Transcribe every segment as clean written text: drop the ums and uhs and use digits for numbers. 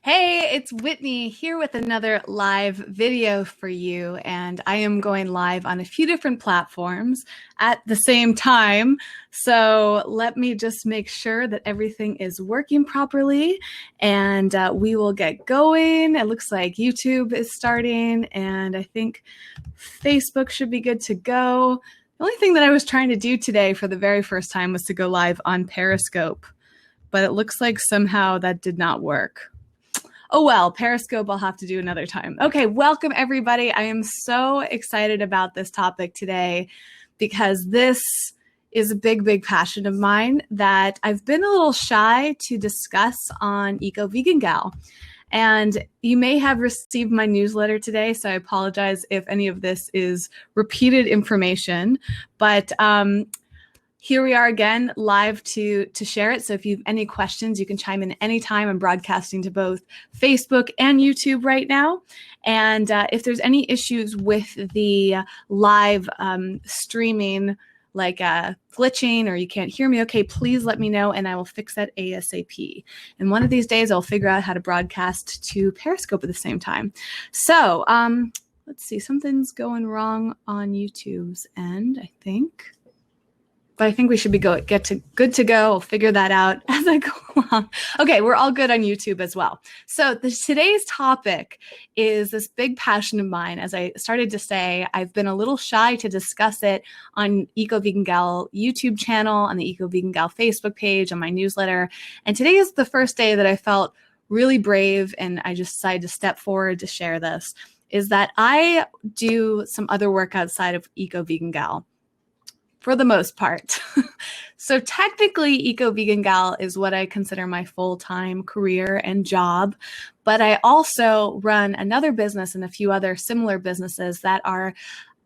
Hey, it's Whitney here with another live video for you, and I am going live on a few different platforms at the same time. So let me just make sure that everything is working properly, and we will get going. It looks like YouTube is starting, and I think Facebook should be good to go. The only thing that I was trying to do today for the very first time was to go live on Periscope, but it looks like somehow that did not work. Oh well, Periscope I'll have to do another time. Okay, welcome everybody. I am so excited about this topic today because this is a big passion of mine that I've been a little shy to discuss on Eco Vegan Gal. And you may have received my newsletter today, so I apologize if any of this is repeated information, but here we are again, live to share it. So if you have any questions, you can chime in anytime. I'm broadcasting to both Facebook and YouTube right now. And if there's any issues with the live streaming, like glitching or you can't hear me, okay, please let me know and I will fix that ASAP. And one of these days I'll figure out how to broadcast to Periscope at the same time. So let's see, something's going wrong on YouTube's end, I think. But I think we should be good to go. I'll figure that out as I go along. Okay, we're all good on YouTube as well. So today's topic is this big passion of mine. As I started to say, I've been a little shy to discuss it on Eco Vegan Gal YouTube channel, on the Eco Vegan Gal Facebook page, on my newsletter. And today is the first day that I felt really brave and I just decided to step forward to share this, is that I do some other work outside of Eco Vegan Gal. For the most part. So technically, Eco Vegan Gal is what I consider my full-time career and job, but I also run another business and a few other similar businesses that are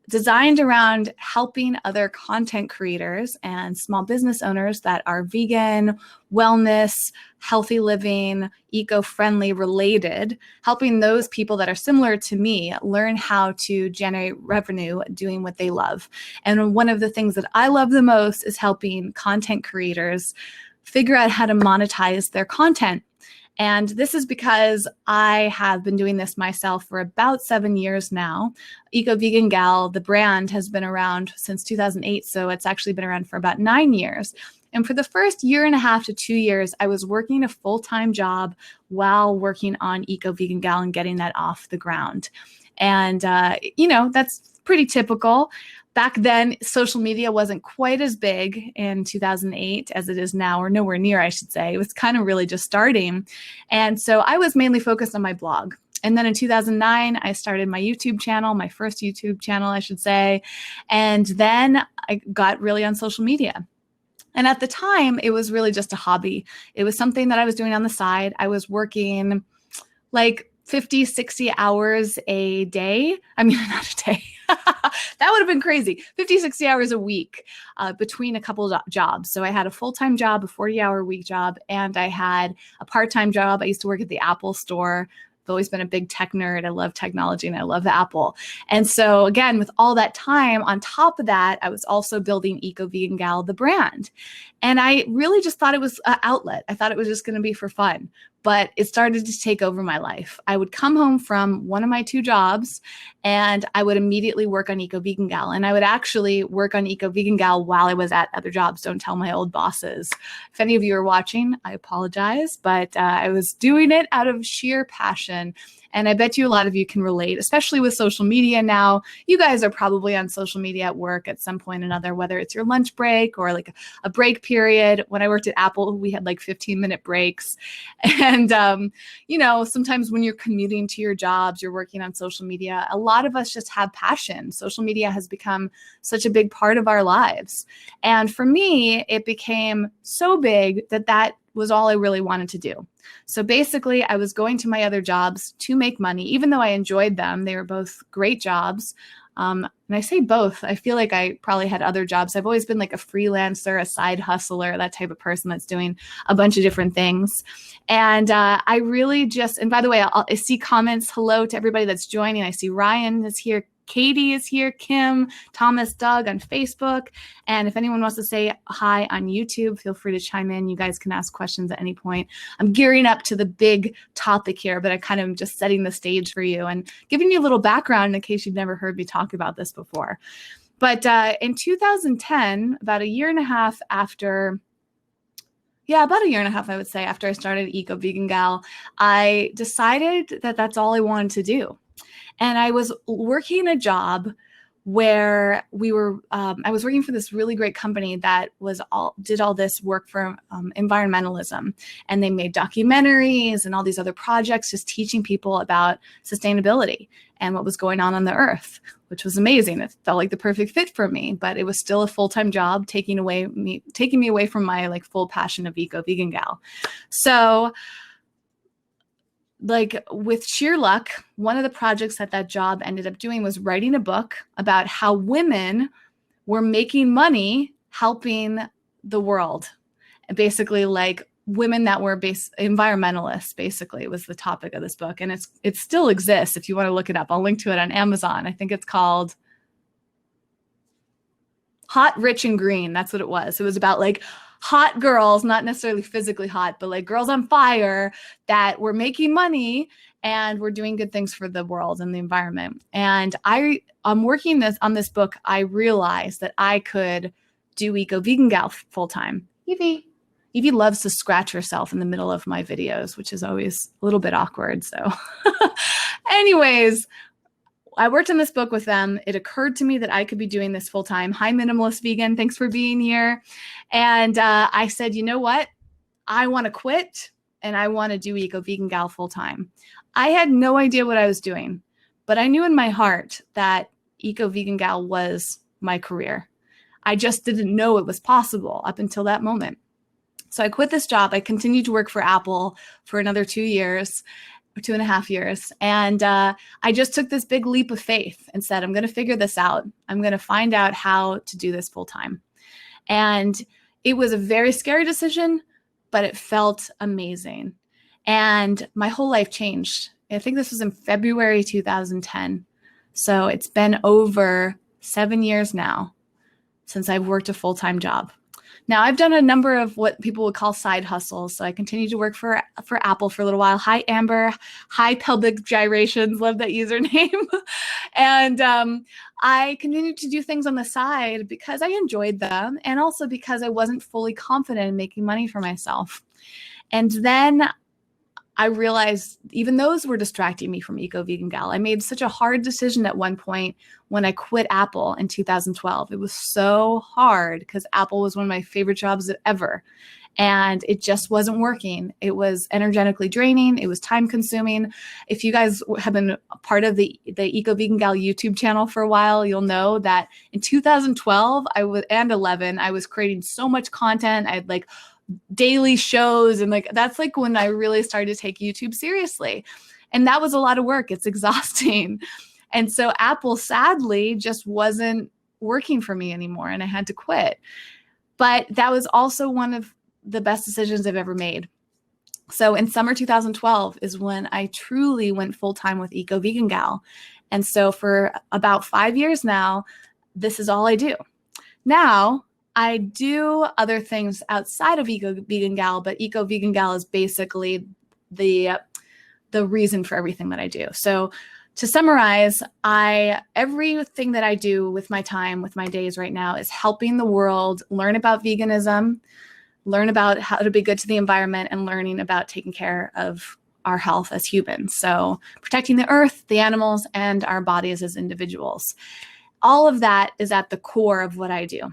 designed around helping other content creators and small business owners that are vegan, wellness, healthy living, eco-friendly related, helping those people that are similar to me learn how to generate revenue doing what they love. And one of the things that I love the most is helping content creators figure out how to monetize their content. And this is because I have been doing this myself for about 7 years now. Eco Vegan Gal, the brand, has been around since 2008, so it's actually been around for about 9 years. And for the first 1.5 to 2 years, I was working a full-time job while working on Eco Vegan Gal and getting that off the ground. And, that's pretty typical. Back then, social media wasn't quite as big in 2008 as it is now, or nowhere near, I should say. It was kind of really just starting. And so I was mainly focused on my blog. And then in 2009, I started my YouTube channel, my first YouTube channel, I should say. And then I got really on social media. And at the time, it was really just a hobby. It was something that I was doing on the side. I was working like 50, 60 hours a day. I mean, not a day. That would have been crazy. 50, 60 hours a week between a couple of jobs. So I had a full-time job, a 40-hour-a-week job, and I had a part-time job. I used to work at the Apple store. I've always been a big tech nerd. I love technology and I love Apple. And so again, with all that time, on top of that, I was also building Eco Vegan Gal, the brand. And I really just thought it was an outlet. I thought it was just going to be for fun, but it started to take over my life. I would come home from one of my 2 jobs and I would immediately work on Eco Vegan Gal. And I would actually work on Eco Vegan Gal while I was at other jobs. Don't tell my old bosses. If any of you are watching, I apologize, but I was doing it out of sheer passion. And I bet you a lot of you can relate, especially with social media now. You guys are probably on social media at work at some point or another, whether it's your lunch break or like a break period. When I worked at Apple, we had like 15-minute breaks. And, sometimes when you're commuting to your jobs, you're working on social media. A lot of us just have passion. Social media has become such a big part of our lives. And for me, it became so big that was all I really wanted to do. So basically, I was going to my other jobs to make money, even though I enjoyed them. They were both great jobs. And I say both. I feel like I probably had other jobs. I've always been like a freelancer, a side hustler, that type of person that's doing a bunch of different things. And I really and by the way, I see comments. Hello to everybody that's joining. I see Ryan is here. Katie is here, Kim, Thomas, Doug on Facebook. And if anyone wants to say hi on YouTube, feel free to chime in. You guys can ask questions at any point. I'm gearing up to the big topic here, but I kind of am just setting the stage for you and giving you a little background in case you've never heard me talk about this before. But in 2010, about a year and a half after, about a year and a half, I would say, after I started Eco Vegan Gal, I decided that that's all I wanted to do. And I was working a job where I was working for this really great company that did all this work for environmentalism. And they made documentaries and all these other projects just teaching people about sustainability and what was going on the earth, which was amazing. It felt like the perfect fit for me, but it was still a full-time job taking me away from my like full passion of Eco Vegan Gal. So like with sheer luck, one of the projects that job ended up doing was writing a book about how women were making money helping the world. And basically like women that were environmentalists, basically was the topic of this book. And it still exists if you want to look it up. I'll link to it on Amazon. I think it's called Hot, Rich, and Green. That's what it was. It was about like hot girls, not necessarily physically hot, but like girls on fire that were making money and were doing good things for the world and the environment. And I'm working on this book. I realized that I could do Eco Vegan Gal full time. Evie loves to scratch herself in the middle of my videos, which is always a little bit awkward. So anyways, I worked on this book with them. It occurred to me that I could be doing this full time. Hi, Minimalist Vegan. Thanks for being here. And I said, you know what? I want to quit and I want to do Eco Vegan Gal full time. I had no idea what I was doing, but I knew in my heart that Eco Vegan Gal was my career. I just didn't know it was possible up until that moment. So I quit this job. I continued to work for Apple for another 2 years. 2.5 years. And I just took this big leap of faith and said, I'm going to figure this out. I'm going to find out how to do this full time. And it was a very scary decision, but it felt amazing. And my whole life changed. I think this was in February 2010. So it's been over 7 years now since I've worked a full-time job. Now, I've done a number of what people would call side hustles. So I continued to work for Apple for a little while. Hi, Amber. Hi, Pelvic Gyrations. Love that username. And I continued to do things on the side because I enjoyed them and also because I wasn't fully confident in making money for myself. And then I realized even those were distracting me from Eco Vegan Gal. I made such a hard decision at one point when I quit Apple in 2012. It was so hard because Apple was one of my favorite jobs ever. And it just wasn't working. It was energetically draining. It was time consuming. If you guys have been a part of the Eco Vegan Gal YouTube channel for a while, you'll know that in 2012 and 11, I was creating so much content. I had like daily shows and like that's like when I really started to take YouTube seriously. And that was a lot of work. It's exhausting. And so Apple sadly just wasn't working for me anymore and I had to quit. But that was also one of the best decisions I've ever made. So in summer 2012 is when I truly went full-time with Eco Vegan Gal. And so for about 5 years now, this is all I do. Now, I do other things outside of Eco Vegan Gal, but Eco Vegan Gal is basically the reason for everything that I do. So to summarize, everything that I do with my time, with my days right now is helping the world learn about veganism, learn about how to be good to the environment, and learning about taking care of our health as humans. So protecting the earth, the animals, and our bodies as individuals. All of that is at the core of what I do.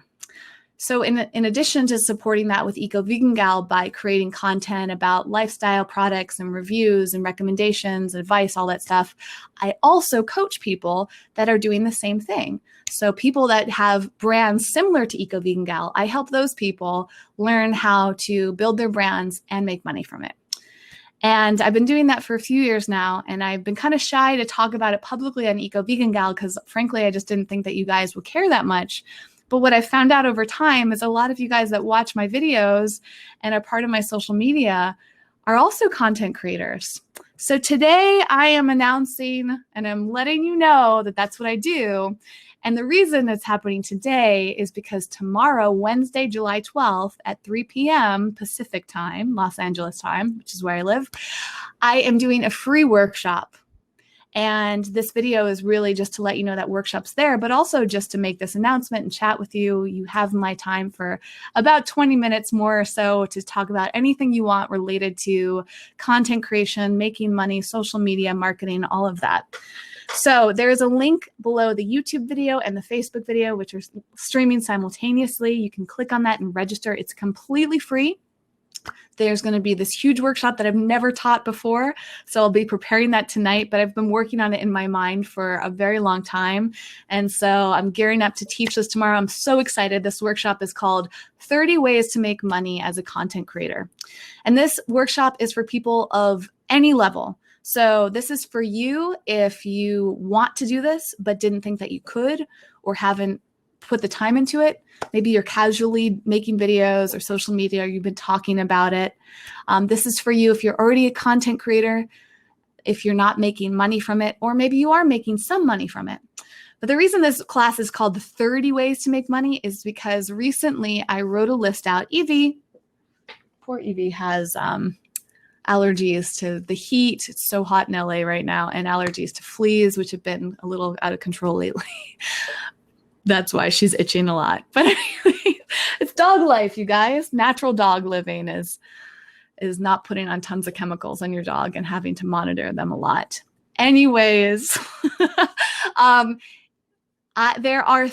So in addition to supporting that with Eco Vegan Gal by creating content about lifestyle products and reviews and recommendations, advice, all that stuff, I also coach people that are doing the same thing. So people that have brands similar to Eco Vegan Gal, I help those people learn how to build their brands and make money from it. And I've been doing that for a few years now, and I've been kind of shy to talk about it publicly on Eco Vegan Gal because frankly, I just didn't think that you guys would care that much. But what I found out over time is a lot of you guys that watch my videos and are part of my social media are also content creators. So today I am announcing and I'm letting you know that that's what I do. And the reason it's happening today is because tomorrow, Wednesday, July 12th at 3 p.m. Pacific time, Los Angeles time, which is where I live, I am doing a free workshop. And this video is really just to let you know that workshop's there, but also just to make this announcement and chat with you. You have my time for about 20 minutes more or so to talk about anything you want related to content creation, making money, social media, marketing, all of that. So there is a link below the YouTube video and the Facebook video, which are streaming simultaneously. You can click on that and register. It's completely free. There's going to be this huge workshop that I've never taught before. So I'll be preparing that tonight, but I've been working on it in my mind for a very long time. And so I'm gearing up to teach this tomorrow. I'm so excited. This workshop is called 30 Ways to Make Money as a Content Creator. And this workshop is for people of any level. So this is for you if you want to do this, but didn't think that you could or haven't put the time into it. Maybe you're casually making videos or social media, or you've been talking about it. This is for you if you're already a content creator, if you're not making money from it, or maybe you are making some money from it. But the reason this class is called the 30 Ways to Make Money is because recently I wrote a list out. Evie, poor Evie has allergies to the heat. It's so hot in LA right now, and allergies to fleas, which have been a little out of control lately. That's why she's itching a lot. But anyway, it's dog life, you guys. Natural dog living is not putting on tons of chemicals on your dog and having to monitor them a lot. Anyways, there are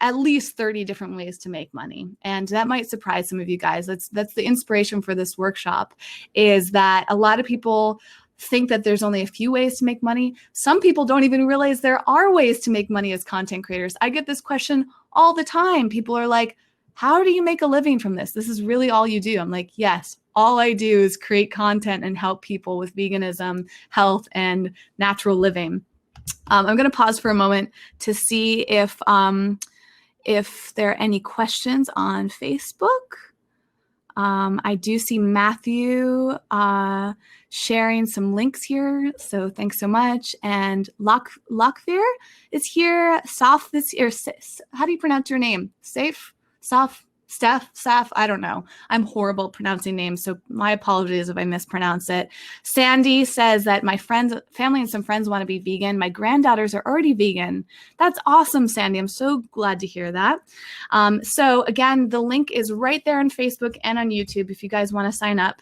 at least 30 different ways to make money. And that might surprise some of you guys. That's the inspiration for this workshop, is that a lot of people think that there's only a few ways to make money. Some people don't even realize there are ways to make money as content creators. I get this question all the time. People are like, how do you make a living from this? This is really all you do. I'm like, yes, all I do is create content and help people with veganism, health, and natural living. I'm going to pause for a moment to see if there are any questions on Facebook. I do see Matthew sharing some links here, so thanks so much. And Lockfear is here. Saf this year. How do you pronounce your name? Safe? Saf? Steph, Saf, I don't know. I'm horrible at pronouncing names, so my apologies if I mispronounce it. Sandy says that my family and some friends want to be vegan. My granddaughters are already vegan. That's awesome, Sandy. I'm so glad to hear that. So again, the link is right there on Facebook and on YouTube if you guys want to sign up.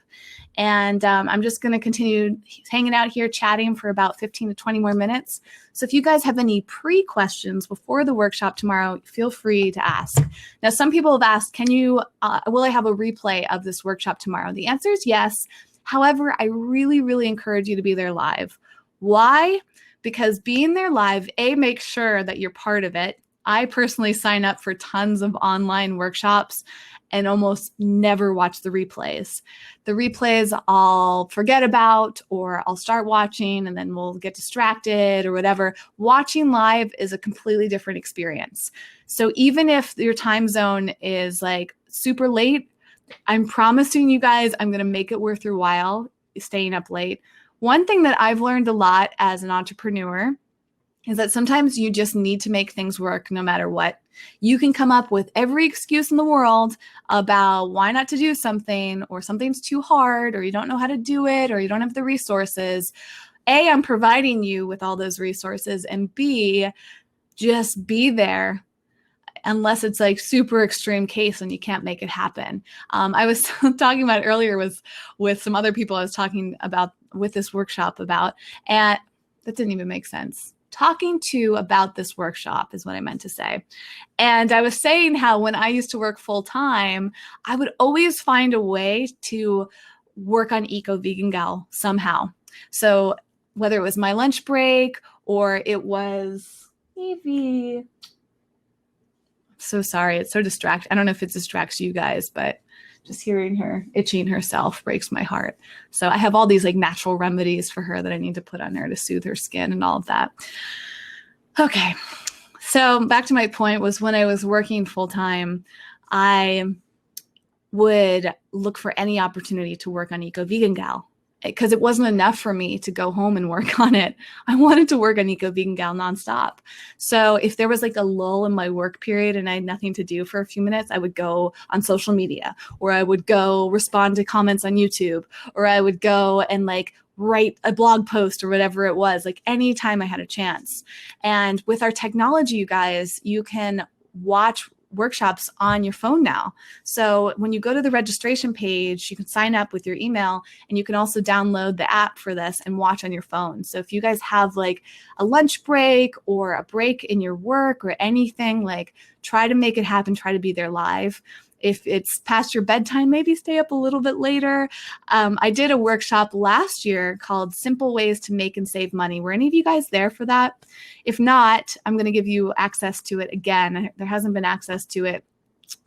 And I'm just going to continue hanging out here, chatting for about 15 to 20 more minutes. So if you guys have any pre-questions before the workshop tomorrow, feel free to ask. Now, some people have asked, will I have a replay of this workshop tomorrow? The answer is yes. However, I really, really encourage you to be there live. Why? Because being there live, makes sure that you're part of it. I personally sign up for tons of online workshops and almost never watch the replays. The replays I'll forget about, or I'll start watching and then we'll get distracted or whatever. Watching live is a completely different experience. So even if your time zone is like super late, I'm promising you guys I'm going to make it worth your while staying up late. One thing that I've learned a lot as an entrepreneur is that sometimes you just need to make things work no matter what. You can come up with every excuse in the world about why not to do something, or something's too hard, or you don't know how to do it, or you don't have the resources. A, I'm providing you with all those resources, and B, just be there unless it's like super extreme case and you can't make it happen. I was talking about earlier with some other people I was talking about with this workshop about, and that didn't even make sense. Talking to about this workshop is what I meant to say. And I was saying how when I used to work full time, I would always find a way to work on Eco Vegan Gal somehow. So whether it was my lunch break or it was Evie. So sorry, it's so distracting. I don't know if it distracts you guys, but just hearing her itching herself breaks my heart. So I have all these like natural remedies for her that I need to put on her to soothe her skin and all of that. Okay. So back to my point was when I was working full time, I would look for any opportunity to work on Eco Vegan Gal, because it wasn't enough for me to go home and work on it. I wanted to work on Eco Vegan Gal nonstop. So if there was like a lull in my work period and I had nothing to do for a few minutes, I would go on social media, or I would go respond to comments on YouTube, or I would go and like write a blog post or whatever it was, like anytime I had a chance. And with our technology, you guys, you can watch workshops on your phone now. So when you go to the registration page, you can sign up with your email, and you can also download the app for this and watch on your phone. So if you guys have like a lunch break or a break in your work or anything, like try to make it happen, try to be there live. If it's past your bedtime, maybe stay up a little bit later. I did a workshop last year called Simple Ways to Make and Save Money. Were any of you guys there for that? If not, I'm going to give you access to it again. There hasn't been access to it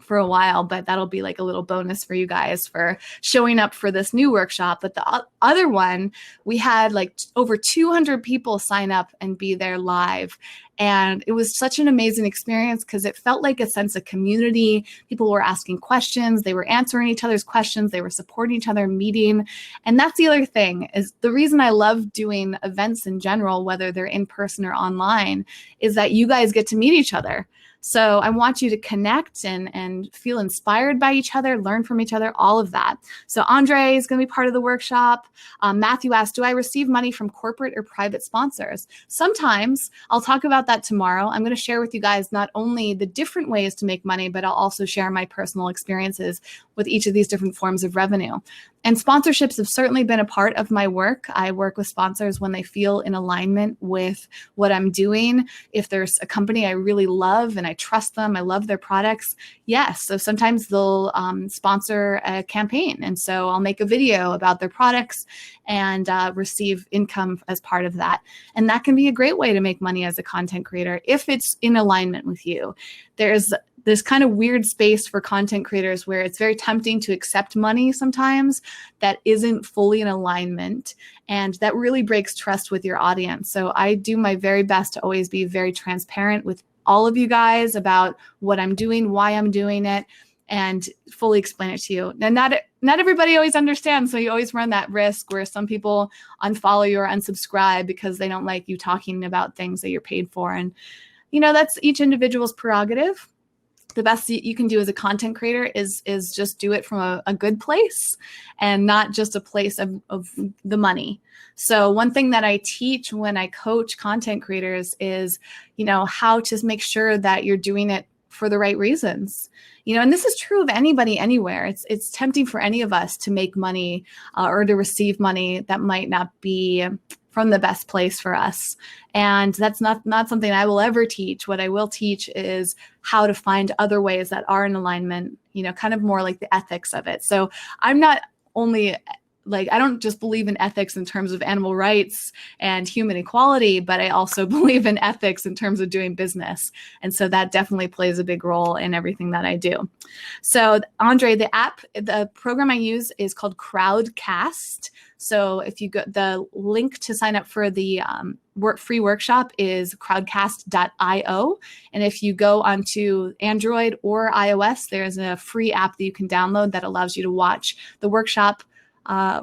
for a while, but that'll be like a little bonus for you guys for showing up for this new workshop. But the other one, we had like over 200 people sign up and be there live. And it was such an amazing experience because it felt like a sense of community. People were asking questions. They were answering each other's questions. They were supporting each other, meeting. And that's the other thing, is the reason I love doing events in general, whether they're in person or online, is that you guys get to meet each other. So I want you to connect and feel inspired by each other, learn from each other, all of that. So Andre is going to be part of the workshop. Matthew asked, do I receive money from corporate or private sponsors? Sometimes. I'll talk about that tomorrow. I'm going to share with you guys not only the different ways to make money, but I'll also share my personal experiences with each of these different forms of revenue. And sponsorships have certainly been a part of my work. I work with sponsors when they feel in alignment with what I'm doing. If there's a company I really love and I trust them, I love their products, yes. So sometimes they'll sponsor a campaign. And so I'll make a video about their products and receive income as part of that. And that can be a great way to make money as a content creator if it's in alignment with you. There's this kind of weird space for content creators where it's very tempting to accept money sometimes that isn't fully in alignment, and that really breaks trust with your audience. So I do my very best to always be very transparent with all of you guys about what I'm doing, why I'm doing it, and fully explain it to you. Now, not everybody always understands, so you always run that risk where some people unfollow you or unsubscribe because they don't like you talking about things that you're paid for. And, you know, that's each individual's prerogative. The best you can do as a content creator is just do it from a good place and not just a place of the money. So one thing that I teach when I coach content creators is, you know, how to make sure that you're doing it for the right reasons. You know, and this is true of anybody anywhere. It's tempting for any of us to make money or to receive money that might not be from the best place for us. And that's not something I will ever teach. What I will teach is how to find other ways that are in alignment, you know, kind of more like the ethics of it. So I'm not only I don't just believe in ethics in terms of animal rights and human equality, but I also believe in ethics in terms of doing business. And so that definitely plays a big role in everything that I do. So Andre, the program I use is called Crowdcast. So if you go, the link to sign up for the free workshop is crowdcast.io. And if you go onto Android or iOS, there's a free app that you can download that allows you to watch the workshop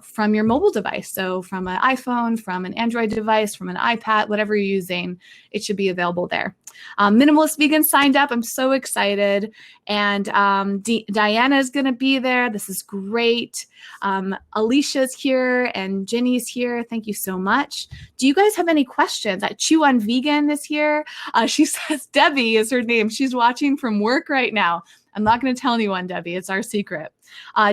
from your mobile device. So from an iPhone, from an Android device, from an iPad, whatever you're using, it should be available there. Minimalist Vegan signed up. I'm so excited. And Diana is going to be there. This is great. Alicia's here and Ginny's here. Thank you so much. Do you guys have any questions? Chew on Vegan is here. She says Debbie is her name. She's watching from work right now. I'm not going to tell anyone, Debbie. It's our secret.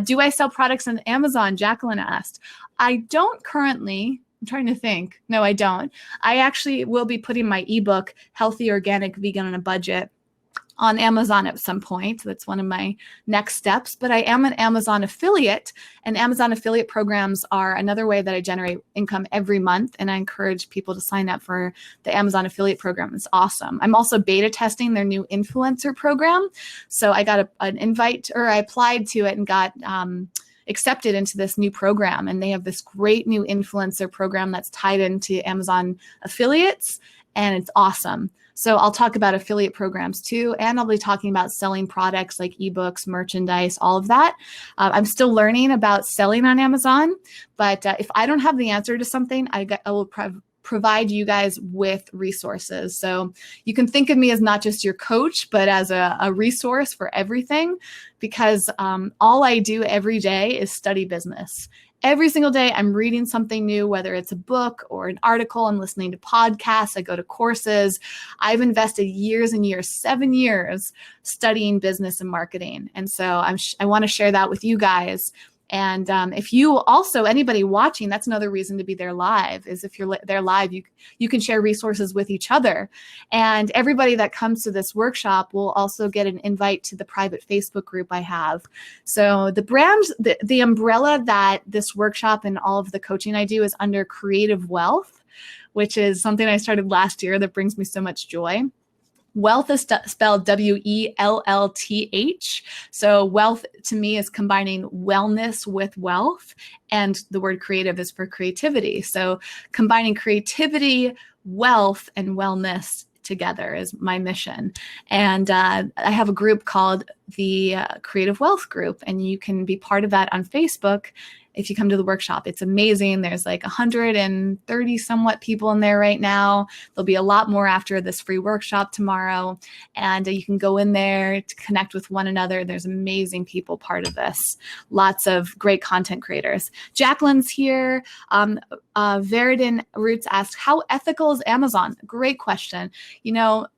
Do I sell products on Amazon? Jacqueline asked. I don't currently. I'm trying to think. No, I don't. I actually will be putting my ebook, Healthy, Organic, Vegan on a Budget, on Amazon at some point. That's one of my next steps. But I am an Amazon affiliate, and Amazon affiliate programs are another way that I generate income every month. And I encourage people to sign up for the Amazon affiliate program. It's awesome. I'm also beta testing their new influencer program. So I got an invite, or I applied to it and got accepted into this new program. And they have this great new influencer program that's tied into Amazon affiliates. and it's awesome. So I'll talk about affiliate programs too, and I'll be talking about selling products like ebooks, merchandise, all of that. I'm still learning about selling on Amazon, but if I don't have the answer to something, I will provide you guys with resources. So you can think of me as not just your coach, but as a resource for everything, because all I do every day is study business. Every single day, I'm reading something new, whether it's a book or an article. I'm listening to podcasts. I go to courses. I've invested years and years, 7 years, studying business and marketing. And so I want to share that with you guys. And if you also, anybody watching, that's another reason to be there live, is if you're there live, you can share resources with each other. And everybody that comes to this workshop will also get an invite to the private Facebook group I have. So the umbrella that this workshop and all of the coaching I do is under Creative Wealth, which is something I started last year that brings me so much joy. Wealth is spelled WELLTH. So wealth to me is combining wellness with wealth, and the word creative is for creativity. So combining creativity, wealth, and wellness together is my mission. And I have a group called the Creative Wealth Group, and you can be part of that on Facebook if you come to the workshop. It's amazing. There's like 130 somewhat people in there right now. There'll be a lot more after this free workshop tomorrow. And you can go in there to connect with one another. There's amazing people part of this. Lots of great content creators. Jacqueline's here. Veridin Roots asked, how ethical is Amazon? Great question.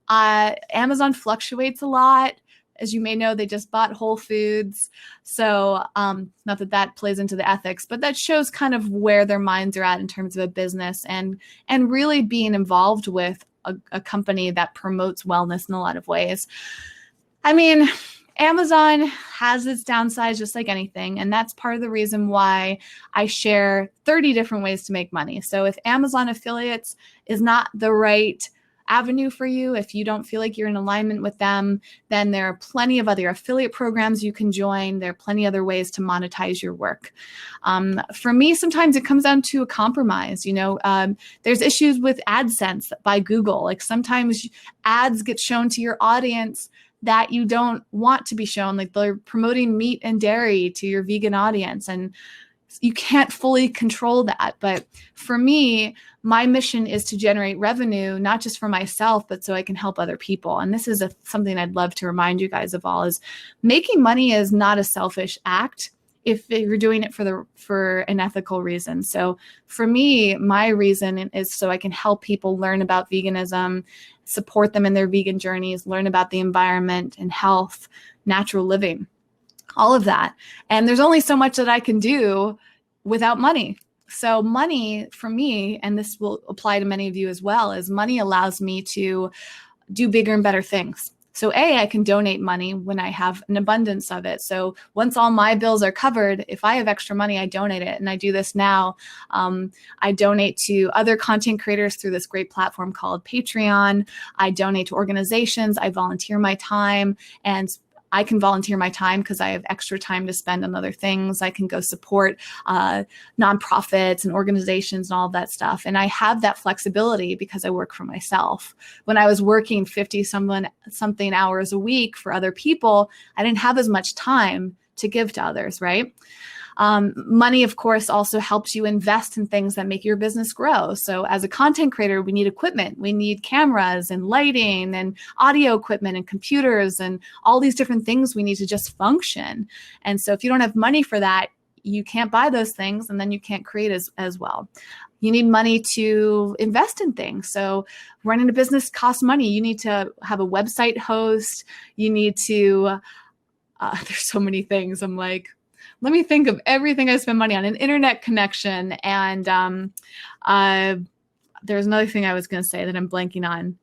Amazon fluctuates a lot. As you may know, they just bought Whole Foods. So not that plays into the ethics, but that shows kind of where their minds are at in terms of a business and really being involved with a company that promotes wellness in a lot of ways. I mean, Amazon has its downsides just like anything. And that's part of the reason why I share 30 different ways to make money. So if Amazon affiliates is not the right avenue for you, if you don't feel like you're in alignment with them, then there are plenty of other affiliate programs you can join. There are plenty other ways to monetize your work. For me, sometimes it comes down to a compromise. There's issues with AdSense by Google. Like sometimes ads get shown to your audience that you don't want to be shown. Like they're promoting meat and dairy to your vegan audience, and you can't fully control that. But for me, my mission is to generate revenue, not just for myself, but so I can help other people. And this is something I'd love to remind you guys of all, is making money is not a selfish act if you're doing it for an ethical reason. So for me, my reason is so I can help people learn about veganism, support them in their vegan journeys, learn about the environment and health, natural living, all of that. And there's only so much that I can do without money. So money for me, and this will apply to many of you as well, is money allows me to do bigger and better things. So I can donate money when I have an abundance of it. So once all my bills are covered, if I have extra money, I donate it. And I do this now. I donate to other content creators through this great platform called Patreon. I donate to organizations. I volunteer my time, and I can volunteer my time because I have extra time to spend on other things. I can go support nonprofits and organizations and all of that stuff. And I have that flexibility because I work for myself. When I was working 50 something hours a week for other people, I didn't have as much time to give to others, right? Money, of course, also helps you invest in things that make your business grow. So as a content creator, we need equipment. We need cameras and lighting and audio equipment and computers and all these different things we need to just function. And so if you don't have money for that, you can't buy those things, and then you can't create as well. You need money to invest in things. So running a business costs money. You need to have a website host. You need to, there's so many things. I'm like, let me think of everything I spend money on. An internet connection. And there's another thing I was going to say that I'm blanking on.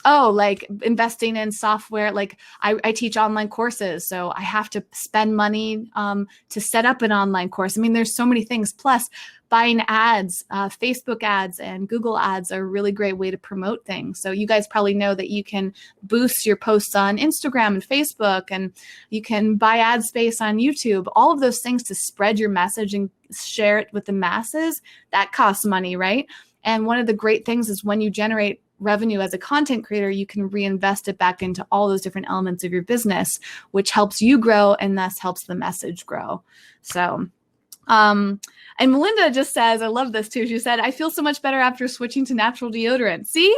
Oh, like investing in software. Like I teach online courses, so I have to spend money to set up an online course. I mean, there's so many things. Plus, buying ads, Facebook ads and Google ads are a really great way to promote things. So you guys probably know that you can boost your posts on Instagram and Facebook, and you can buy ad space on YouTube. All of those things to spread your message and share it with the masses, that costs money, right? And one of the great things is when you generate revenue as a content creator, you can reinvest it back into all those different elements of your business, which helps you grow and thus helps the message grow. So, and Melinda just says, I love this too. She said, I feel so much better after switching to natural deodorant. See,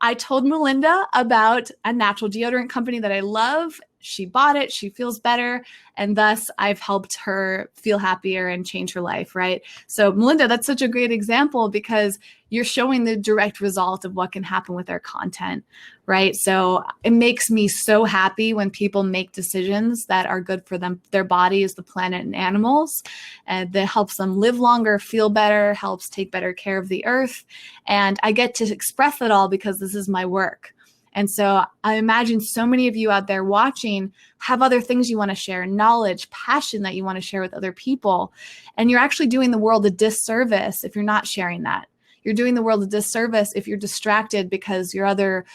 I told Melinda about a natural deodorant company that I love. She bought it, she feels better, and thus I've helped her feel happier and change her life, right? So Melinda, that's such a great example because you're showing the direct result of what can happen with our content, right? So it makes me so happy when people make decisions that are good for them, their bodies, the planet, and animals, and that helps them live longer, feel better, helps take better care of the earth. And I get to express it all because this is my work. And so I imagine so many of you out there watching have other things you want to share, knowledge, passion that you want to share with other people. And you're actually doing the world a disservice if you're not sharing that. You're doing the world a disservice if you're distracted because your other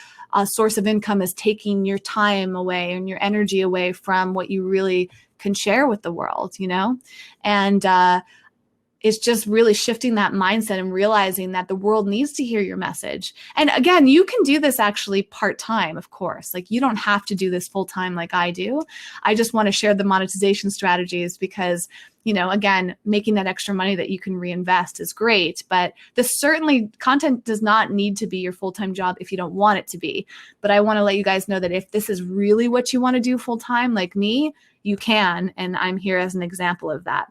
source of income is taking your time away and your energy away from what you really can share with the world, you know? And it's just really shifting that mindset and realizing that the world needs to hear your message. And again, you can do this actually part-time, of course. Like you don't have to do this full-time like I do. I just want to share the monetization strategies because, you know, again, making that extra money that you can reinvest is great. But this certainly, content does not need to be your full-time job if you don't want it to be. But I want to let you guys know that if this is really what you want to do full-time like me, you can, and I'm here as an example of that.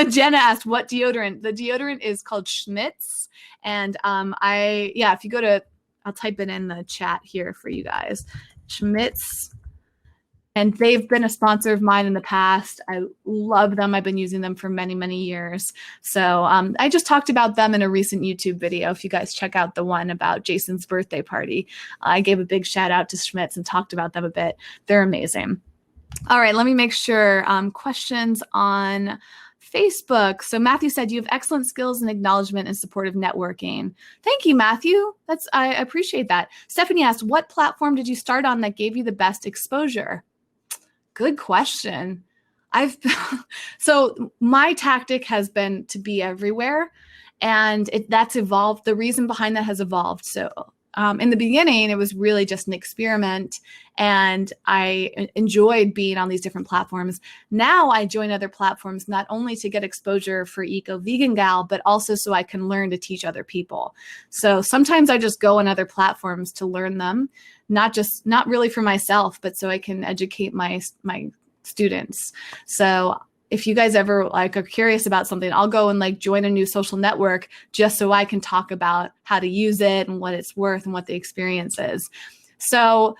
Jenna asked, what deodorant? The deodorant is called Schmidt's, and if you go to, I'll type it in the chat here for you guys, Schmidt's, and they've been a sponsor of mine in the past. I love them. I've been using them for many, many years. So I just talked about them in a recent YouTube video. If you guys check out the one about Jason's birthday party, I gave a big shout out to Schmidt's and talked about them a bit. They're amazing. All right, let me make sure. Questions on Facebook. So Matthew said, you have excellent skills in acknowledgement and supportive networking. Thank you, Matthew. I appreciate that. Stephanie asked, what platform did you start on that gave you the best exposure? Good question. So my tactic has been to be everywhere, and that's evolved. The reason behind that has evolved. So in the beginning, it was really just an experiment, and I enjoyed being on these different platforms. Now I join other platforms not only to get exposure for Eco Vegan Gal, but also so I can learn to teach other people. So sometimes I just go on other platforms to learn them, not really for myself, but so I can educate my students. So if you guys ever are curious about something, I'll go and join a new social network just so I can talk about how to use it and what it's worth and what the experience is. So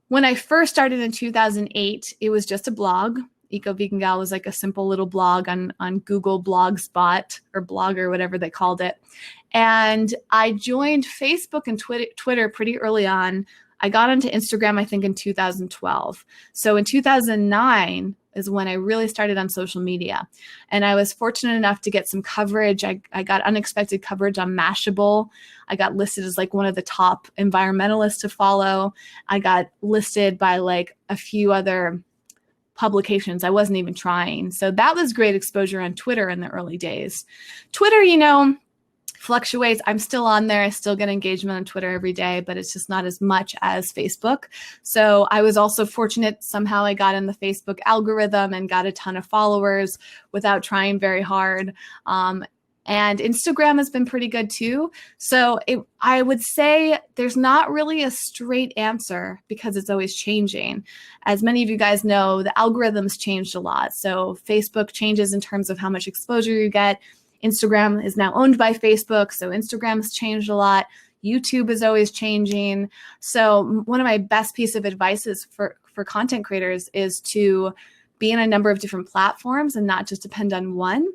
when I first started in 2008, it was just a blog. Eco Vegan Gal was a simple little blog on Google Blogspot or Blogger, whatever they called it. And I joined Facebook and Twitter pretty early on. I got onto Instagram, I think, in 2012. So in 2009 is when I really started on social media. And I was fortunate enough to get some coverage. I got unexpected coverage on Mashable. I got listed as one of the top environmentalists to follow. I got listed by a few other publications. I wasn't even trying. So that was great exposure on Twitter in the early days. Twitter, fluctuates. I'm still on there. I still get engagement on Twitter every day, but it's just not as much as Facebook. So I was also fortunate. Somehow I got in the Facebook algorithm and got a ton of followers without trying very hard. And Instagram has been pretty good too. So I would say there's not really a straight answer because it's always changing. As many of you guys know, the algorithms changed a lot. So Facebook changes in terms of how much exposure you get. Instagram is now owned by Facebook, so Instagram's changed a lot. YouTube is always changing. So one of my best piece of advice is for content creators is to be in a number of different platforms and not just depend on one.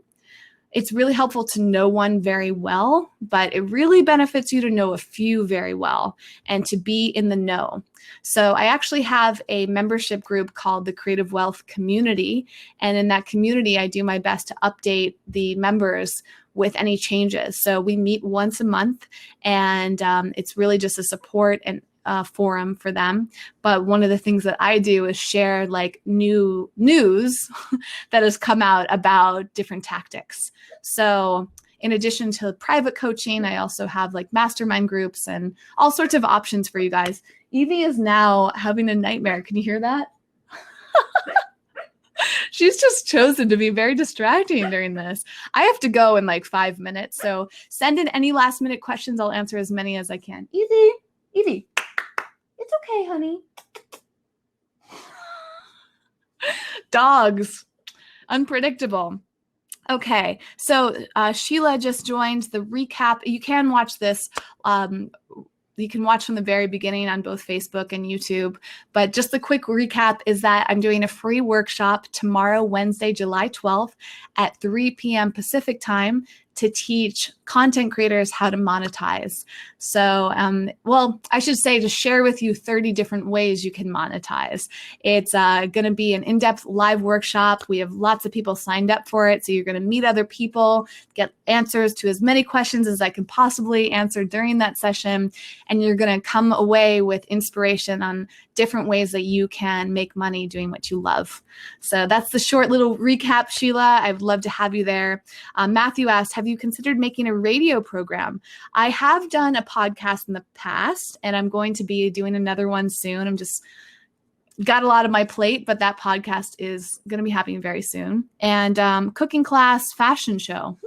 It's really helpful to know one very well, but it really benefits you to know a few very well and to be in the know. So I actually have a membership group called the Creative Wealth Community. And in that community, I do my best to update the members with any changes. So we meet once a month, and it's really just a support and forum for them. But one of the things that I do is share new news that has come out about different tactics. So in addition to private coaching, I also have like mastermind groups and all sorts of options for you guys. Evie is now having a nightmare. Can you hear that? She's just chosen to be very distracting during this. I have to go in like 5 minutes. So send in any last minute questions. I'll answer as many as I can. Evie, it's okay, honey. Dogs, unpredictable. Okay, so Sheila just joined the recap. You can watch this. You can watch from the very beginning on both Facebook and YouTube. But just the quick recap is that I'm doing a free workshop tomorrow, Wednesday, July 12th at 3 p.m. Pacific time to teach content creators how to monetize. So, well, I should say to share with you 30 different ways you can monetize. It's going to be an in-depth live workshop. We have lots of people signed up for it. So you're going to meet other people, get answers to as many questions as I can possibly answer during that session. And you're going to come away with inspiration on different ways that you can make money doing what you love. So that's the short little recap, Sheila. I'd love to have you there. Matthew asked, have you considered making a radio program? I have done a podcast in the past, and I'm going to be doing another one soon. I'm just got a lot on my plate, but that podcast is going to be happening very soon. And cooking class, fashion show.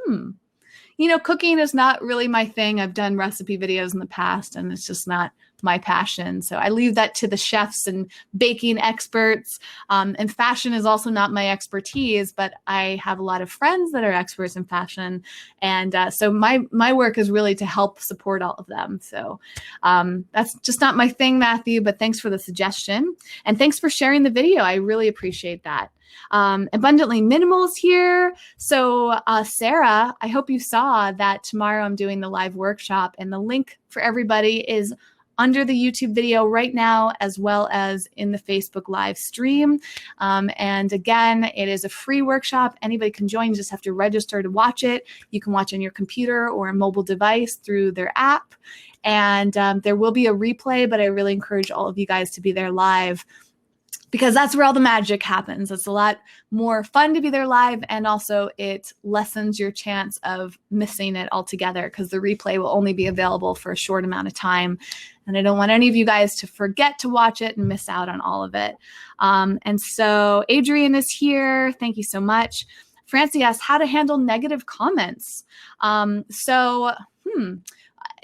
You know, cooking is not really my thing. I've done recipe videos in the past, and it's just not my passion. So I leave that to the chefs and baking experts. And fashion is also not my expertise, but I have a lot of friends that are experts in fashion. And so my work is really to help support all of them. So that's just not my thing, Matthew, but thanks for the suggestion. And thanks for sharing the video. I really appreciate that. Abundantly Minimal is here. So Sarah, I hope you saw that tomorrow I'm doing the live workshop, and the link for everybody is under the YouTube video right now, as well as in the Facebook live stream. And again, it is a free workshop. Anybody can join. You just have to register to watch it. You can watch on your computer or a mobile device through their app. And there will be a replay, but I really encourage all of you guys to be there live, because that's where all the magic happens. It's a lot more fun to be there live, and also it lessens your chance of missing it altogether, because the replay will only be available for a short amount of time. And I don't want any of you guys to forget to watch it and miss out on all of it. And so Adrian is here. Thank you so much. Francie asked how to handle negative comments.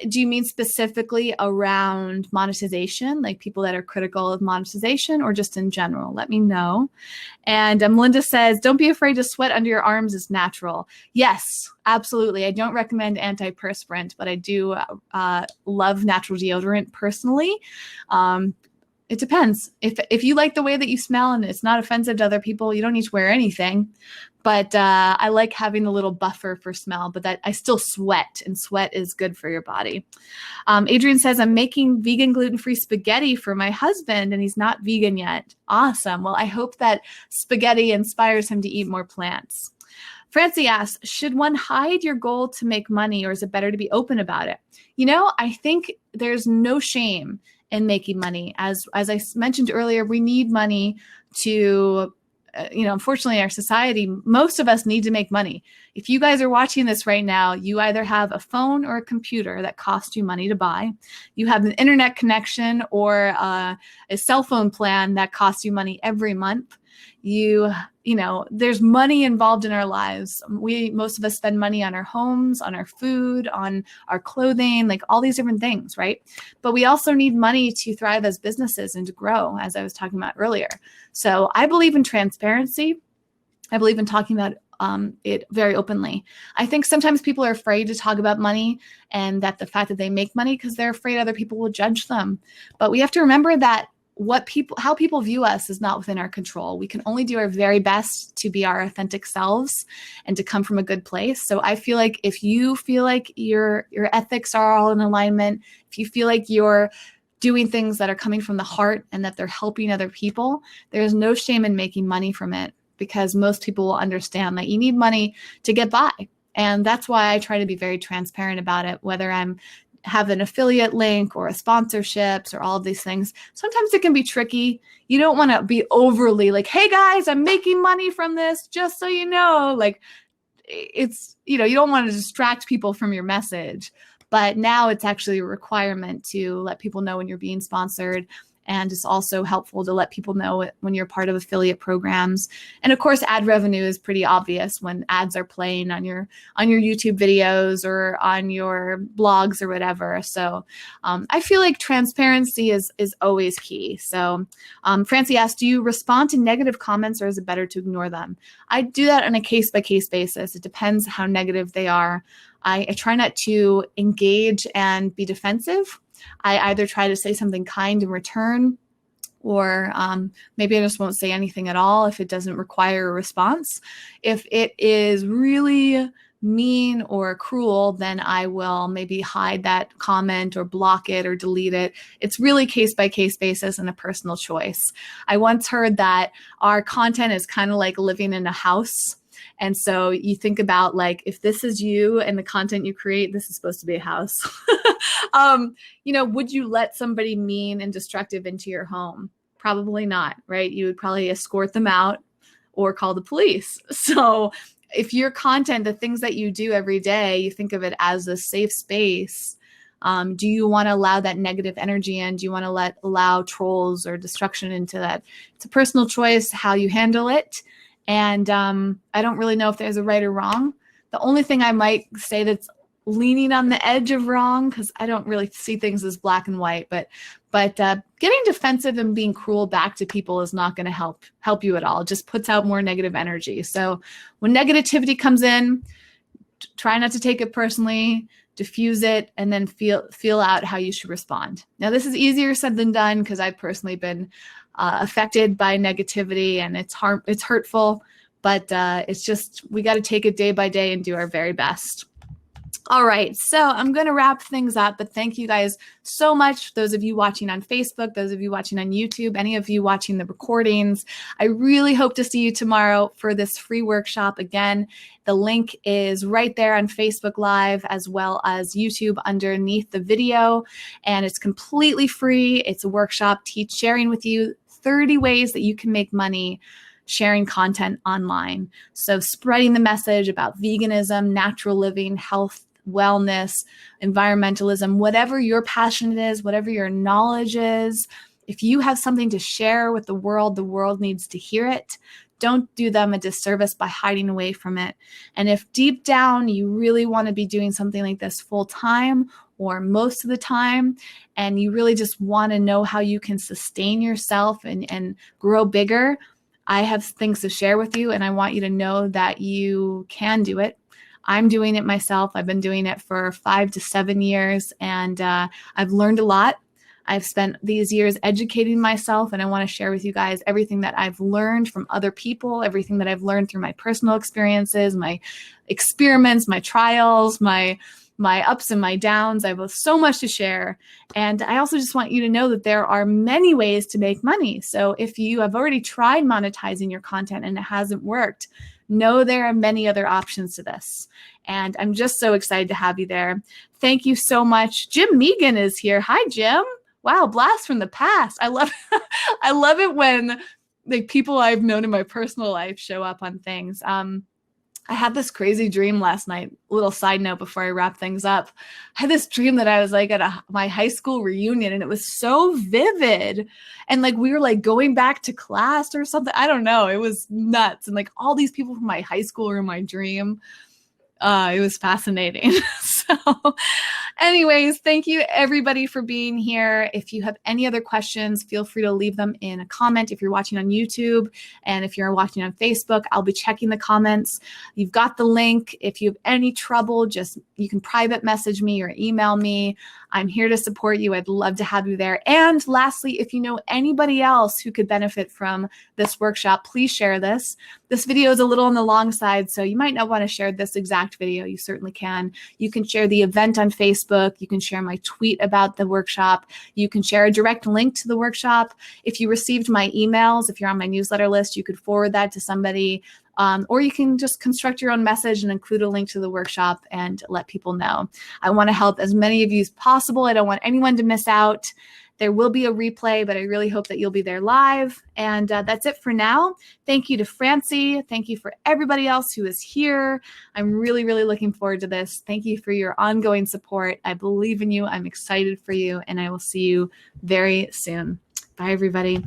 Do you mean specifically around monetization, like people that are critical of monetization, or just in general? Let me know. And Melinda says, don't be afraid to sweat under your arms. It's natural. Yes, absolutely. I don't recommend antiperspirant, but I do love natural deodorant personally. It depends. If you like the way that you smell and it's not offensive to other people, you don't need to wear anything. But I like having a little buffer for smell, but that I still sweat, and sweat is good for your body. Adrian says, I'm making vegan gluten-free spaghetti for my husband, and he's not vegan yet. Awesome. Well, I hope that spaghetti inspires him to eat more plants. Francie asks, should one hide your goal to make money, or is it better to be open about it? You know, I think there's no shame in making money. As I mentioned earlier, we need money to unfortunately, our society, most of us need to make money. If you guys are watching this right now, you either have a phone or a computer that costs you money to buy. You have an internet connection or a cell phone plan that costs you money every month. There's money involved in our lives. Most of us spend money on our homes, on our food, on our clothing, like all these different things, right? But we also need money to thrive as businesses and to grow, as I was talking about earlier. So I believe in transparency. I believe in talking about it very openly. I think sometimes people are afraid to talk about money, and that the fact that they make money because they're afraid other people will judge them. But we have to remember that how people view us is not within our control. We can only do our very best to be our authentic selves and to come from a good place. So I feel like if you feel like your ethics are all in alignment, if you feel like you're doing things that are coming from the heart and that they're helping other people, there's no shame in making money from it, because most people will understand that you need money to get by. And that's why I try to be very transparent about it, whether I'm have an affiliate link or a sponsorships or all of these things. Sometimes it can be tricky. You don't want to be overly like, hey guys, I'm making money from this, just so you know. Like, it's, you don't want to distract people from your message, but now it's actually a requirement to let people know when you're being sponsored. And it's also helpful to let people know when you're part of affiliate programs. And of course, ad revenue is pretty obvious when ads are playing on your YouTube videos or on your blogs or whatever. So I feel like transparency is always key. So Francie asked, do you respond to negative comments or is it better to ignore them? I do that on a case-by-case basis. It depends how negative they are. I try not to engage and be defensive. I either try to say something kind in return, or maybe I just won't say anything at all if it doesn't require a response. If it is really mean or cruel, then I will maybe hide that comment or block it or delete it. It's really case-by-case basis and a personal choice. I once heard that our content is kind of like living in a house. And so you think about, like, if this is you and the content you create, this is supposed to be a house. Would you let somebody mean and destructive into your home? Probably not, right? You would probably escort them out or call the police. So if your content, the things that you do every day, you think of it as a safe space, do you want to allow that negative energy in? Do you want to allow trolls or destruction into that? It's a personal choice how you handle it. And I don't really know if there's a right or wrong. The only thing I might say that's leaning on the edge of wrong, because I don't really see things as black and white, but getting defensive and being cruel back to people is not going to help you at all. It just puts out more negative energy. So when negativity comes in, try not to take it personally, diffuse it, and then feel out how you should respond. Now, this is easier said than done because I've personally been affected by negativity, and it's hurtful, but it's just, we got to take it day by day and do our very best. All right, so I'm going to wrap things up, but thank you guys so much. Those of you watching on Facebook, those of you watching on YouTube, any of you watching the recordings, I really hope to see you tomorrow for this free workshop. Again, the link is right there on Facebook Live as well as YouTube underneath the video, and it's completely free. It's a workshop sharing with you 30 ways that you can make money sharing content online. So spreading the message about veganism, natural living, health, wellness, environmentalism, whatever your passion is, whatever your knowledge is, if you have something to share with the world needs to hear it. Don't do them a disservice by hiding away from it. And if deep down you really want to be doing something like this full time or most of the time, and you really just want to know how you can sustain yourself and grow bigger, I have things to share with you, and I want you to know that you can do it. I'm doing it myself. I've been doing it for 5 to 7 years, and I've learned a lot. I've spent these years educating myself, and I want to share with you guys everything that I've learned from other people, everything that I've learned through my personal experiences, my experiments, my trials, my ups and my downs. I have so much to share. And I also just want you to know that there are many ways to make money. So if you have already tried monetizing your content and it hasn't worked, know there are many other options to this. And I'm just so excited to have you there. Thank you so much. Jim Megan is here. Hi, Jim. Wow, blast from the past. I love it when the people I've known in my personal life show up on things. I had this crazy dream last night. Little side note before I wrap things up. I had this dream that I was like at my high school reunion, and it was so vivid. And like we were like going back to class or something. I don't know. It was nuts. And like all these people from my high school were in my dream. It was fascinating. So anyways, thank you everybody for being here. If you have any other questions, feel free to leave them in a comment if you're watching on YouTube. And if you're watching on Facebook, I'll be checking the comments. You've got the link. If you have any trouble, you can private message me or email me. I'm here to support you. I'd love to have you there. And lastly, if you know anybody else who could benefit from this workshop, please share this. This video is a little on the long side, so you might not want to share this exact video. You certainly can. You can share the event on Facebook. You can share my tweet about the workshop. You can share a direct link to the workshop. If you received my emails, if you're on my newsletter list, you could forward that to somebody. Or you can just construct your own message and include a link to the workshop and let people know. I want to help as many of you as possible. I don't want anyone to miss out. There will be a replay, but I really hope that you'll be there live. And that's it for now. Thank you to Francie. Thank you for everybody else who is here. I'm really, really looking forward to this. Thank you for your ongoing support. I believe in you. I'm excited for you, and I will see you very soon. Bye, everybody.